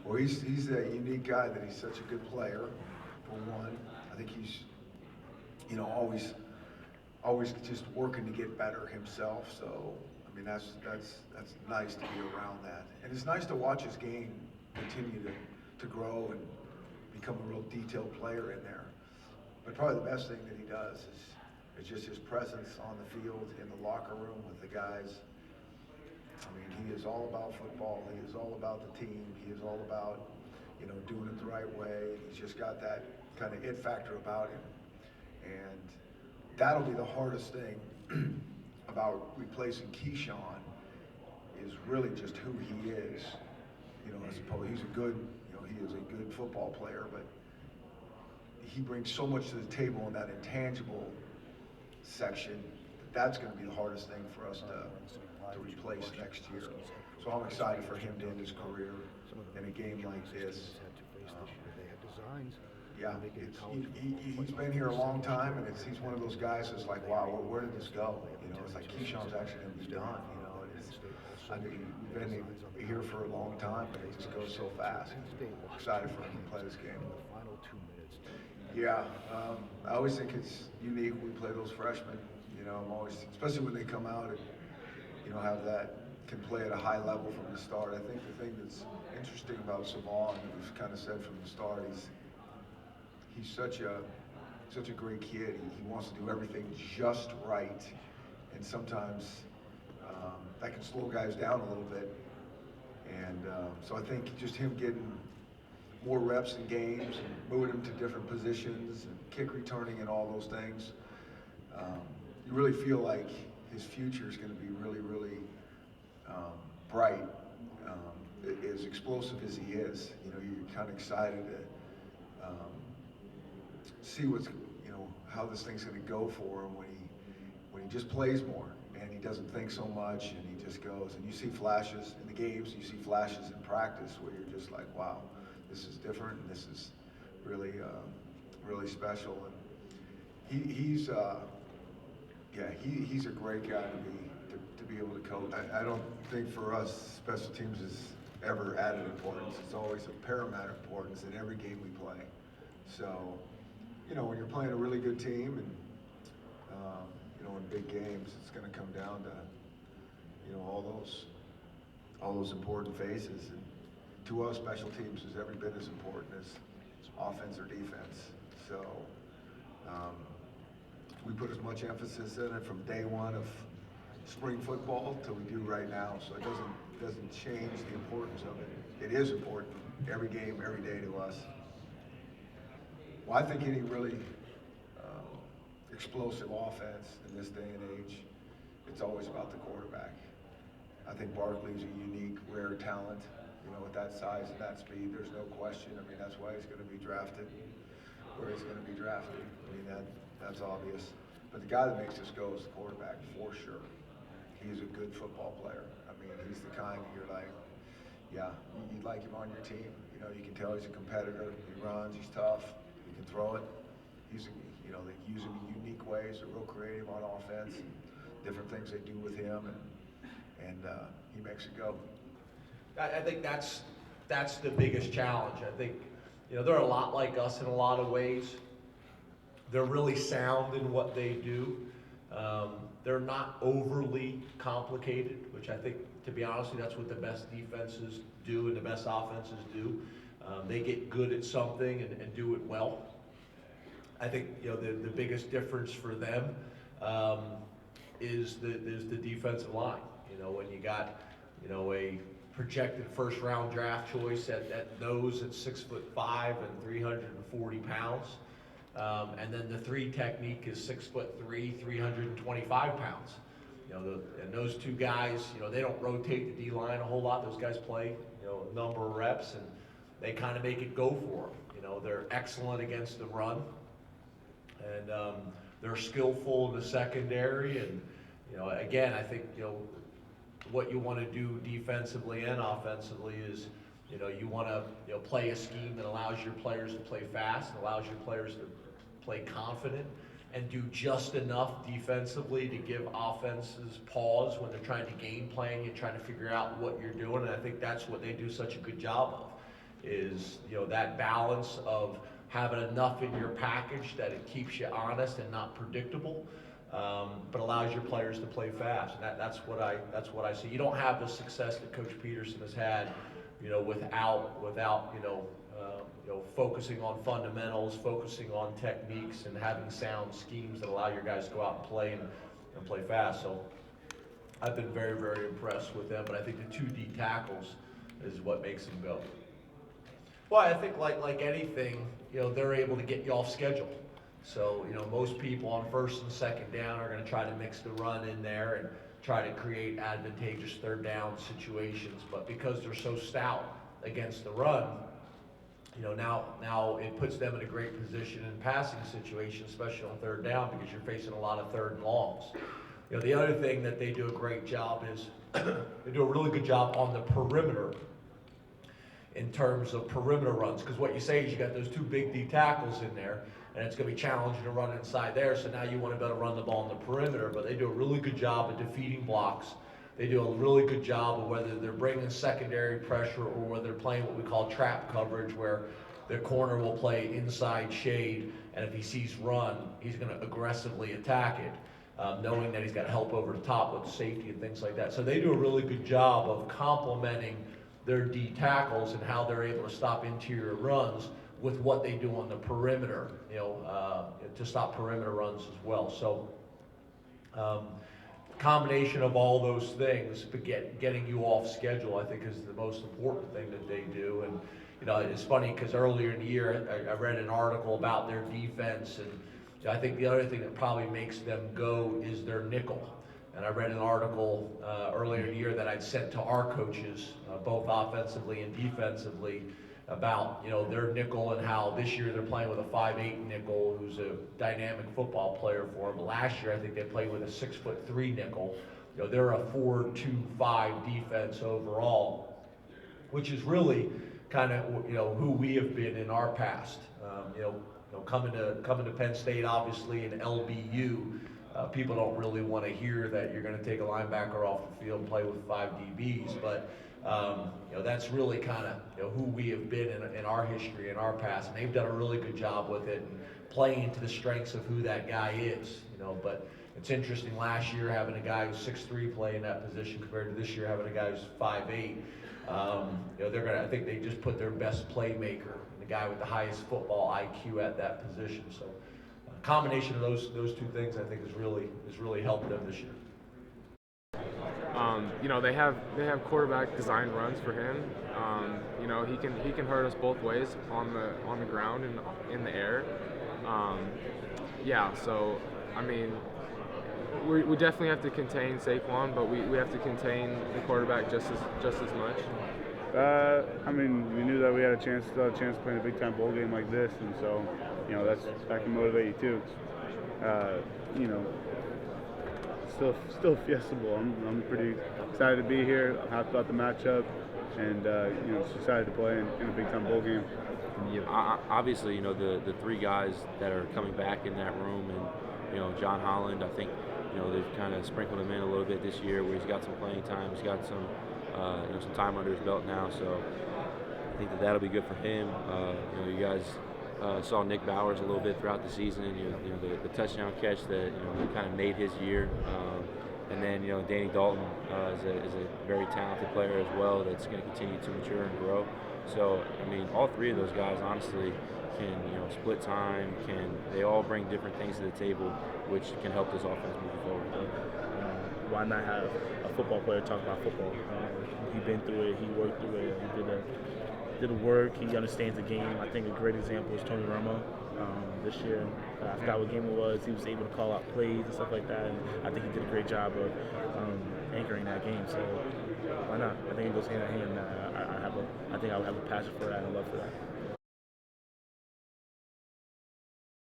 Well, he's a unique guy that he's such a good player, for one. I think he's, always just working to get better himself. So, I mean, that's nice to be around that. And it's nice to watch his game continue to grow and become a real detailed player in there. But probably the best thing that he does is just his presence on the field, in the locker room with the guys. I mean, he is all about football. He is all about the team. He is all about, doing it the right way. He's just got that kind of it factor about him. And that'll be the hardest thing about replacing KEISHAWN is really just who he is. I suppose he's he is a good football player, but he brings so much to the table in that intangible section. That's going to be the hardest thing for us to replace next year. So I'm excited for him to end his career in a game like this. Yeah, he's been here a long time, and he's one of those guys that's like, wow, where did this go? It's like KEISHAWN's actually going to be done. I mean, we've been here for a long time, but it just goes so fast. I'm excited for him to play this game. Yeah, I always think it's unique when we play those freshmen. I'm always, especially when they come out and can play at a high level from the start. I think the thing that's interesting about Savon, we've kind of said from the start, he's such a great kid. He wants to do everything just right, and sometimes that can slow guys down a little bit. And so I think just him getting more reps in games and moving him to different positions and kick returning and all those things, you really feel like his future is going to be really, really bright. As explosive as he is, you're kind of excited to see how this thing's going to go for him when he just plays more and he doesn't think so much and he just goes. And you see flashes in the games, you see flashes in practice where you're just like, wow, this is different and this is really, really special. And he's a great guy to be able to coach. I don't think for us special teams is ever added importance. It's always of paramount importance in every game we play. So, when you're playing a really good team and in big games, it's going to come down to all those important phases. And to us, special teams is every bit as important as offense or defense. So we put as much emphasis in it from day one of spring football till we do right now. So it doesn't change the importance of it. It is important every game, every day to us. Well, I think any really explosive offense in this day and age, it's always about the quarterback. I think Barkley's a unique, rare talent. With that size and that speed, there's no question. I mean, that's why he's going to be drafted where he's going to be drafted. I mean, that's obvious. But the guy that makes this go is the quarterback, for sure. He's a good football player. I mean, he's the kind that you're like, yeah, you'd like him on your team. You can tell he's a competitor. He runs, he's tough, he can throw it. They use him in unique ways. They're real creative on offense, and different things they do with him, and he makes it go. I think that's the biggest challenge. I think, they're a lot like us in a lot of ways. They're really sound in what they do. They're not overly complicated, which I think, to be honest with you, that's what the best defenses do and the best offenses do. They get good at something and do it well. I think the biggest difference for them is the defensive line. When you got a projected first-round draft choice at nose at 6'5" and 340 pounds. And then the 3 technique is 6'3", 325 pounds. And those two guys, they don't rotate the D-line a whole lot. Those guys play, a number of reps, and they kind of make it go for them. They're excellent against the run, and they're skillful in the secondary. And again, I think what you want to do defensively and offensively is you want to play a scheme that allows your players to play fast and allows your players to play confident and do just enough defensively to give offenses pause when they're trying to game plan you, trying to figure out what you're doing. And I think that's what they do such a good job of. is, that balance of having enough in your package that it keeps you honest and not predictable, but allows your players to play fast. And that's what I see. You don't have the success that Coach Petersen has had, without focusing on fundamentals, focusing on techniques, and having sound schemes that allow your guys to go out and play fast. So I've been very, very impressed with them, but I think the 2 D tackles is what makes them go. Well, I think like anything, they're able to get you off schedule. So, most people on first and second down are going to try to mix the run in there and try to create advantageous third down situations. But because they're so stout against the run, now it puts them in a great position in passing situations, especially on third down, because you're facing a lot of third and longs. The other thing that they do a great job is they do a really good job on the perimeter in terms of perimeter runs, because what you say is you got those 2 big D tackles in there, and it's going to be challenging to run inside there, so now you want to be able to run the ball on the perimeter, but they do a really good job of defeating blocks. They do a really good job of whether they're bringing secondary pressure or whether they're playing what we call trap coverage, where the corner will play inside shade, and if he sees run, he's going to aggressively attack it, knowing that he's got help over the top with safety and things like that. So they do a really good job of complementing their D tackles and how they're able to stop interior runs with what they do on the perimeter, to stop perimeter runs as well. So combination of all those things, but getting you off schedule, I think, is the most important thing that they do. And it's funny because earlier in the year I read an article about their defense, and I think the other thing that probably makes them go is their nickel. And I read an article earlier in the year that I'd sent to our coaches, both offensively and defensively, about their nickel and how this year they're playing with a 5'8" nickel who's a dynamic football player for them. Last year I think they played with a 6'3" nickel. They're a 4-2-5 defense overall, which is really kind of who we have been in our past. Coming to Penn State, obviously, in LBU. People don't really want to hear that you're going to take a linebacker off the field and play with 5 DBs, but that's really kind of who we have been in our history, in our past, and they've done a really good job with it and playing to the strengths of who that guy is. But it's interesting, last year having a guy who's 6'3" play in that position compared to this year having a guy who's 5'8". I think they just put their best playmaker, the guy with the highest football IQ at that position. So a combination of those 2 things, I think, has really helped them this year. They have quarterback designed runs for him. He can hurt us both ways on the ground and in the air. So I mean, we definitely have to contain Saquon, but we have to contain the quarterback just as much. We knew that we had still had a chance to play in a big time bowl game like this, and so that can motivate you too. Still Fiesta Bowl. I'm pretty excited to be here. I'm happy about the matchup, and just excited to play in a big time bowl game. Yeah, obviously, the 3 guys that are coming back in that room, and John Holland, I think they've kind of sprinkled him in a little bit this year, where he's got some playing time, he's got some time under his belt now. So I think that'll be good for him. You guys saw Nick Bowers a little bit throughout the season, and the touchdown catch that kind of made his year. And then Danny Dalton is a very talented player as well that's going to continue to mature and grow. So all 3 of those guys honestly can split time. They all bring different things to the table, which can help this offense moving forward. Why not have a football player talk about football? He's been through it. He worked through it. He did the work. He understands the game. I think a great example is Tony Romo. This year, I forgot what game it was. He was able to call out plays and stuff like that. And I think he did a great job of anchoring that game. So why not? I think it goes hand in hand. I think I would have a passion for that and a love for that.